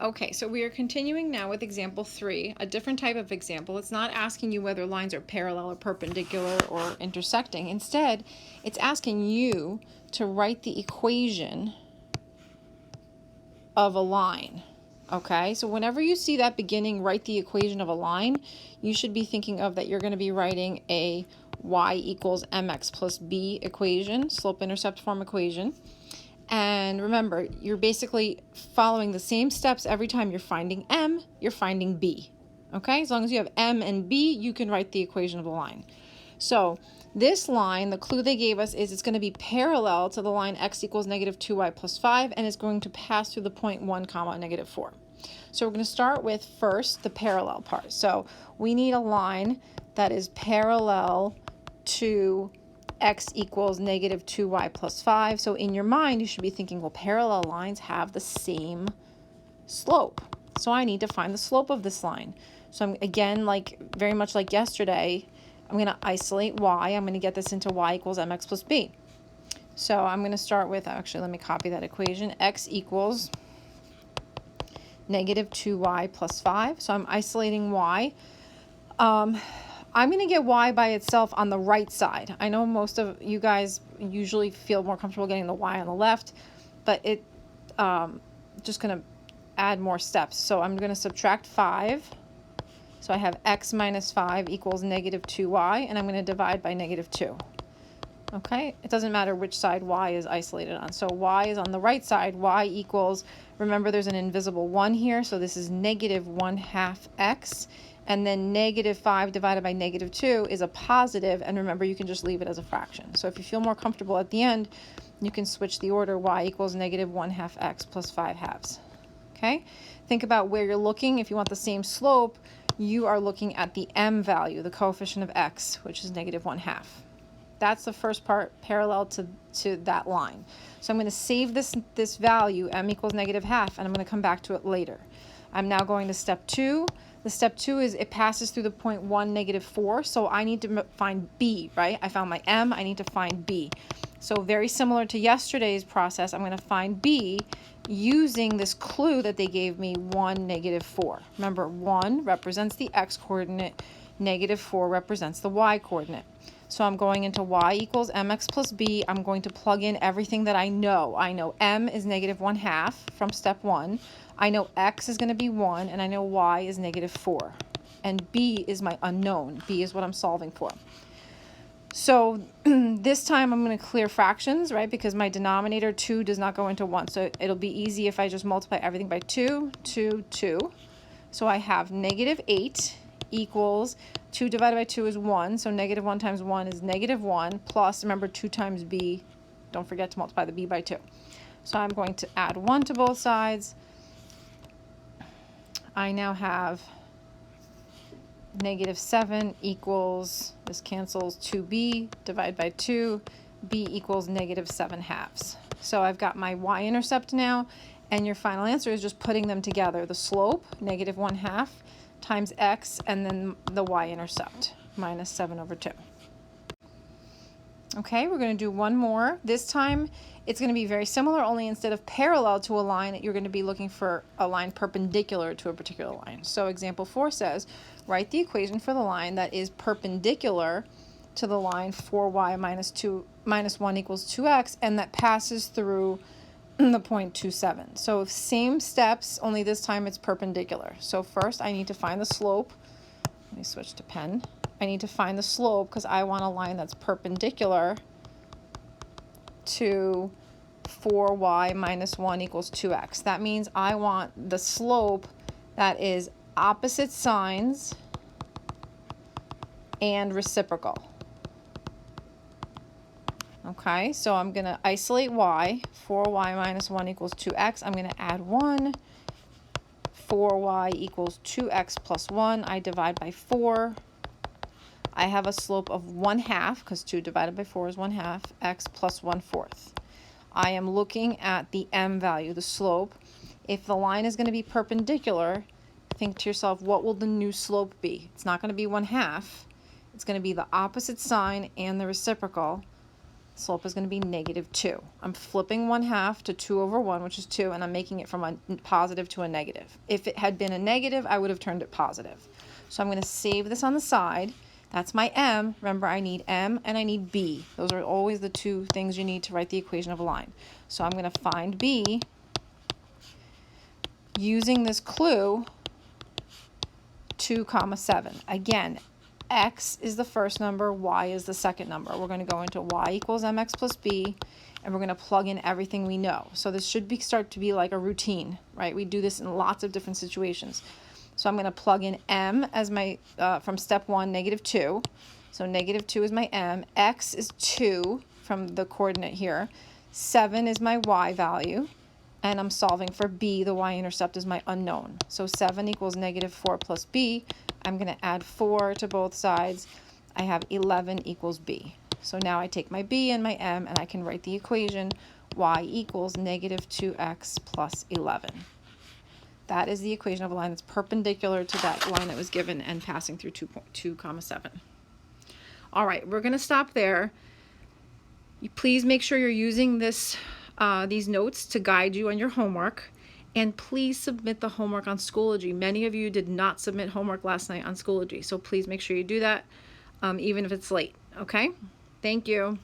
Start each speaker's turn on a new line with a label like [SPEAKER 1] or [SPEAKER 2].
[SPEAKER 1] Okay, so we are continuing now with example 3, a different type of example. It's not asking you whether lines are parallel or perpendicular or intersecting. Instead, it's asking you to write the equation of a line. Okay, so whenever you see that beginning, write the equation of a line, you should be thinking of that you're going to be writing a y equals mx plus b equation, slope-intercept form equation. And remember, you're basically following the same steps every time you're finding m, you're finding b. Okay, as long as you have m and b, you can write the equation of the line. So this line, the clue they gave us is it's going to be parallel to the line x equals negative 2y plus 5, and it's going to pass through the point 1 comma negative 4. So we're going to start with first the parallel part. So we need a line that is parallel to x equals negative 2y plus 5. So in your mind, you should be thinking, well, parallel lines have the same slope. So I need to find the slope of this line. So I'm, again, very much like yesterday, I'm going to isolate y. I'm going to get this into y equals mx plus b. So I'm going to start with, actually, let me copy that equation. X equals negative 2y plus 5. So I'm isolating y. I'm going to get y by itself on the right side. I know most of you guys usually feel more comfortable getting the y on the left, but it just going to add more steps. So I'm going to subtract 5. So I have x minus 5 equals negative 2y, and I'm going to divide by negative 2. Okay, it doesn't matter which side y is isolated on. So y is on the right side. Y equals, remember there's an invisible 1 here, so this is negative 1/2 x. And then negative 5 divided by negative 2 is a positive, and remember you can just leave it as a fraction. So if you feel more comfortable at the end, you can switch the order. Y equals negative 1/2 x plus 5/2. Okay, think about where you're looking. If you want the same slope, you are looking at the m value, the coefficient of x, which is negative 1/2. That's the first part, parallel to that line. So I'm going to save this value, m equals negative 1/2, and I'm going to come back to it later. I'm now going to step 2. The step 2 is it passes through the point 1, negative 4, so I need to find b, right? I found my m, I need to find b. So very similar to yesterday's process, I'm going to find b using this clue that they gave me, 1, negative 4. Remember, 1 represents the x coordinate, negative 4 represents the y coordinate. So I'm going into y equals mx plus b. I'm going to plug in everything that I know. I know m is negative 1/2 from step 1. I know x is going to be 1, and I know y is negative 4. And b is my unknown. B is what I'm solving for. So this time I'm going to clear fractions, right, because my denominator 2 does not go into 1. So it'll be easy if I just multiply everything by 2, 2, 2. So I have negative 8 equals 2 divided by 2 is 1. So negative 1 times 1 is negative 1 plus, remember, 2 times b. Don't forget to multiply the b by 2. So I'm going to add 1 to both sides. I now have negative 7 equals, this cancels 2b, divide by 2, b equals negative 7/2. So I've got my y-intercept now, and your final answer is just putting them together. The slope, negative 1/2, times x, and then the y-intercept, minus 7/2. Okay, we're going to do one more. This time it's going to be very similar, only instead of parallel to a line, you're going to be looking for a line perpendicular to a particular line. So example 4 says, write the equation for the line that is perpendicular to the line 4y minus 1 equals 2x, and that passes through the point 27. So same steps, only this time it's perpendicular. So first I need to find the slope. Let me switch to pen. I need to find the slope because I want a line that's perpendicular to 4y minus 1 equals 2x. That means I want the slope that is opposite signs and reciprocal. Okay, so I'm going to isolate y. 4y minus 1 equals 2x. I'm going to add 1. 4y equals 2x plus 1. I divide by 4. I have a slope of 1/2, because 2 divided by 4 is 1/2, x plus 1/4. I am looking at the m value, the slope. If the line is going to be perpendicular, think to yourself, what will the new slope be? It's not going to be 1/2. It's going to be the opposite sign and the reciprocal. slope is going to be -2. I'm flipping 1/2 to 2 over 1, which is 2, and I'm making it from a positive to a negative. If it had been a negative, I would have turned it positive. So I'm going to save this on the side. That's my m. Remember, I need m and I need b. Those are always the two things you need to write the equation of a line. So I'm going to find b using this clue 2, 7. Again, x is the first number, y is the second number. We're going to go into y equals mx plus b, and we're going to plug in everything we know. So this should start to be like a routine, right? We do this in lots of different situations. So I'm going to plug in m as my, from step 1, -2. So -2 is my m. X is 2 from the coordinate here. 7 is my y value. And I'm solving for b. The y-intercept is my unknown. So 7 equals -4 plus b. I'm going to add 4 to both sides. I have 11 equals b. So now I take my b and my m, and I can write the equation y equals -2x plus 11. That is the equation of a line that's perpendicular to that line that was given and passing through 2, 7. All right, we're going to stop there. Please make sure you're using these notes to guide you on your homework. And please submit the homework on Schoology. Many of you did not submit homework last night on Schoology, so please make sure you do that, even if it's late, okay? Thank you.